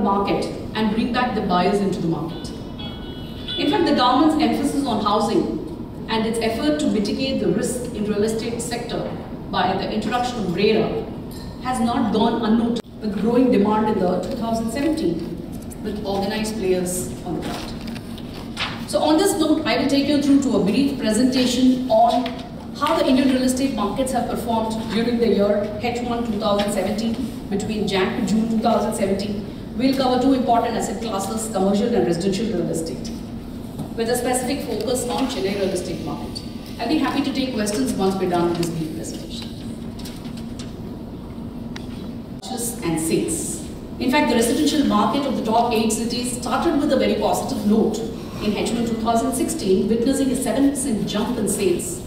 the market and bring back the buyers into the market. In fact, the government's emphasis on housing and its effort to mitigate the risk in real estate sector by the introduction of RERA has not gone unnoticed, with growing demand in the 2017 with organized players on the ground. So on this note, I will take you through to a brief presentation on how the Indian real estate markets have performed during the year H1 2017 between Jan to June 2017. We'll cover two important asset classes, commercial and residential real estate, with a specific focus on Chennai real estate market. I'll be happy to take questions once we're done with this brief presentation. And sales. In fact, the residential market of the top 8 cities started with a very positive note in H1 2016, witnessing a 7% jump in sales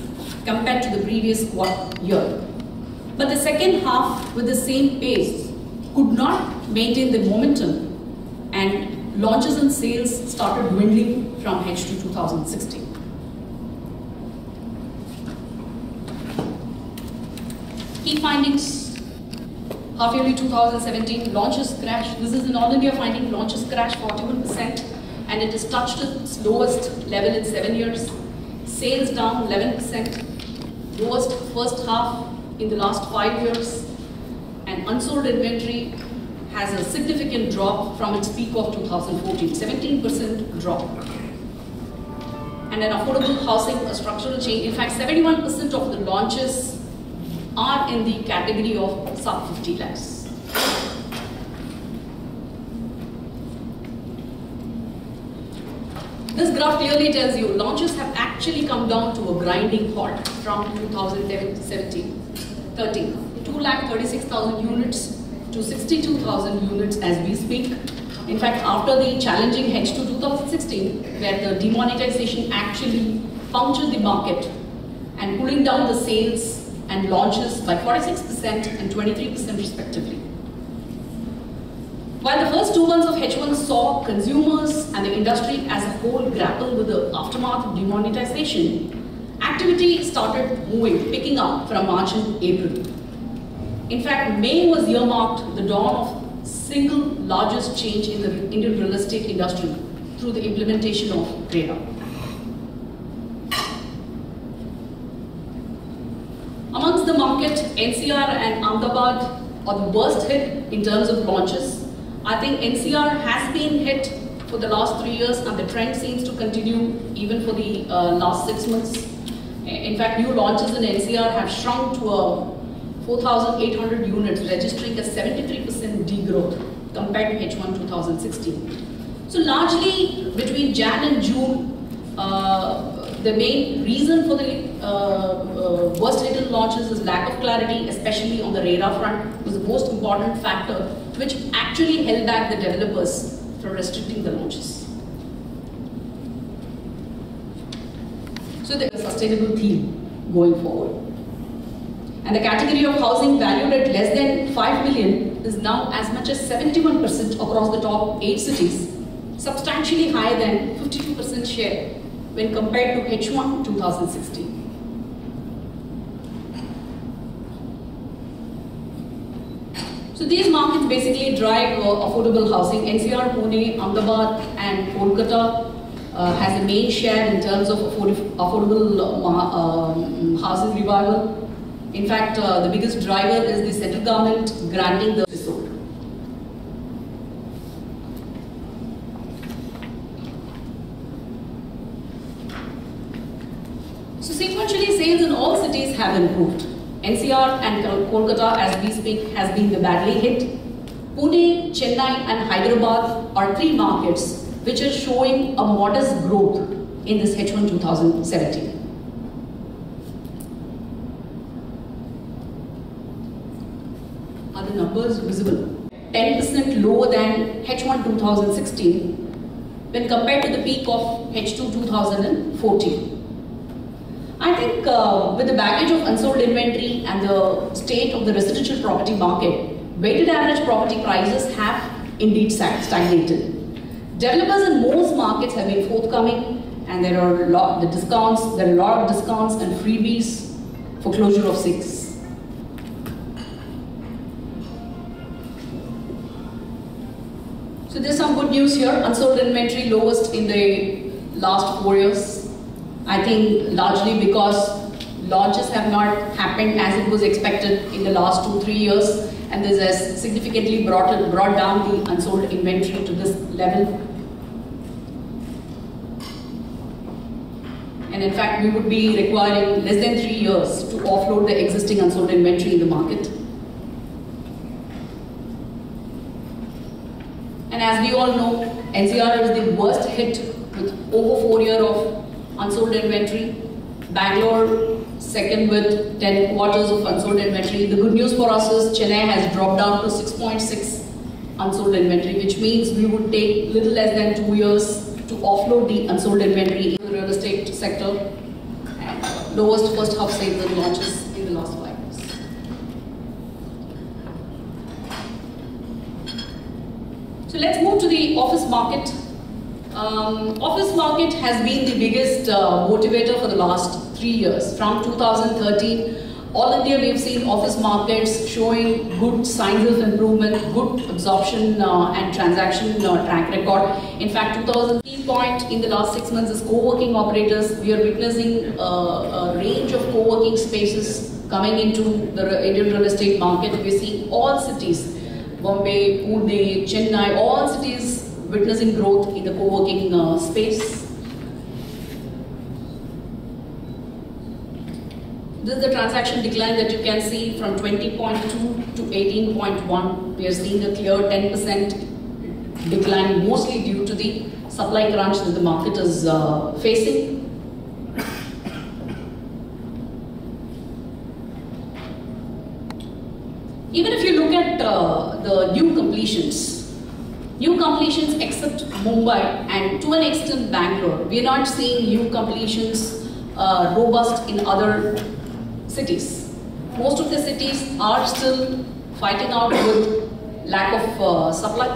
compared to the previous year. But the second half, with the same pace, could not maintain the momentum, and launches and sales started dwindling from H2 2016. Key findings. Half yearly 2017, launches crashed. This is an all India finding. Launches crashed 41%, and it has touched its lowest level in 7 years. Sales down 11%, lowest first half in the last 5 years. And unsold inventory has a significant drop from its peak of 2014, 17% drop. And an affordable housing, a structural change. In fact, 71% of the launches are in the category of sub 50 lakhs. This graph clearly tells you launches have actually come down to a grinding halt from 2017-13. 2,36,000 units to 62,000 units as we speak. In fact, after the challenging H2 2016, where the demonetization actually punctured the market and pulling down the sales and launches by 46% and 23% respectively. While the first 2 months of H1 saw consumers and the industry as a whole grapple with the aftermath of demonetization, activity started moving, picking up from March and April. In fact, May was earmarked the dawn of single largest change in the Indian real estate industry through the implementation of RERA. Amongst the market, NCR and Ahmedabad are the worst hit in terms of launches. I think NCR has been hit for the last 3 years, and the trend seems to continue even for the last 6 months. In fact, new launches in NCR have shrunk to 4,800 units, registering a 73% degrowth compared to H1 2016. So largely between Jan and June, the main reason for the worst hit in launches is lack of clarity, especially on the RERA front, was the most important factor which actually held back the developers from restricting the launches. So there's a sustainable theme going forward. And the category of housing valued at less than 5 million is now as much as 71% across the top 8 cities, substantially higher than 52% share when compared to H1 2016. So these markets basically drive affordable housing. NCR, Pune, Ahmedabad and Kolkata has a main share in terms of affordable housing revival. In fact, the biggest driver is the central government granting the resort. So sequentially, sales in all cities have improved. NCR and Kolkata, as we speak, has been the badly hit. Pune, Chennai and Hyderabad are 3 markets which are showing a modest growth in this H1 2017. Are the numbers visible? 10% lower than H1 2016 when compared to the peak of H2 2014. I think with the baggage of unsold inventory and the state of the residential property market, weighted average property prices have indeed stagnated. Developers in most markets have been forthcoming, and there are a lot of discounts and freebies for closure of sales. So there's some good news here. Unsold inventory lowest in the last 4 years. I think largely because launches have not happened as it was expected in the last 2-3 years, and this has significantly brought down the unsold inventory to this level. And in fact, we would be requiring less than 3 years to offload the existing unsold inventory in the market. And as we all know, NCR is the worst hit with over 4 years of unsold inventory. Bangalore, second with 10 quarters of unsold inventory. The good news for us is Chennai has dropped down to 6.6 unsold inventory, which means we would take little less than 2 years to offload the unsold inventory in the real estate sector. And lowest first half sales and launches in the last 5 years. So let's move to the office market. Office market has been the biggest motivator for the last 3 years. From 2013, all India we have seen office markets showing good signs of improvement, good absorption and transaction track record. In fact, 2013 point in the last 6 months is co-working operators. We are witnessing a range of co-working spaces coming into the Indian real estate market. We are seeing all cities, Bombay, Pune, Chennai, all cities witnessing growth in the co-working space. This is the transaction decline that you can see from 20.2 to 18.1. We are seeing a clear 10% decline, mostly due to the supply crunch that the market is facing. Even if you look at the new completions except Mumbai and to an extent Bangalore, we are not seeing new completions robust in other cities. Most of the cities are still fighting out with lack of supply.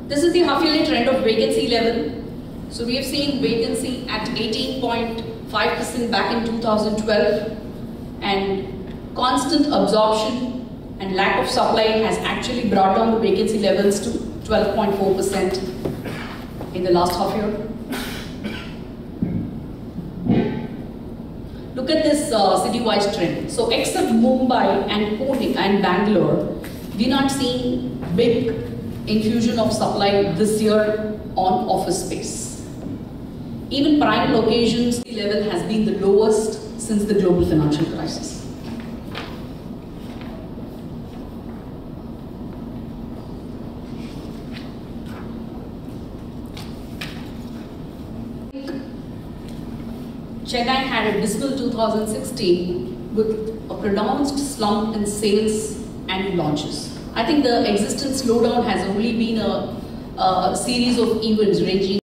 This is the half-yearly trend of vacancy level. So we have seen vacancy at 18.5% back in 2012, and constant absorption and lack of supply has actually brought down the vacancy levels to 12.4% in the last half year. Look at this city-wide trend. So except Mumbai and Pune and Bangalore, we're not seeing big infusion of supply this year on office space. Even prime locations, the level has been the lowest since the global financial crisis. Chennai had a dismal 2016 with a pronounced slump in sales and launches. I think the existing slowdown has only been a series of events ranging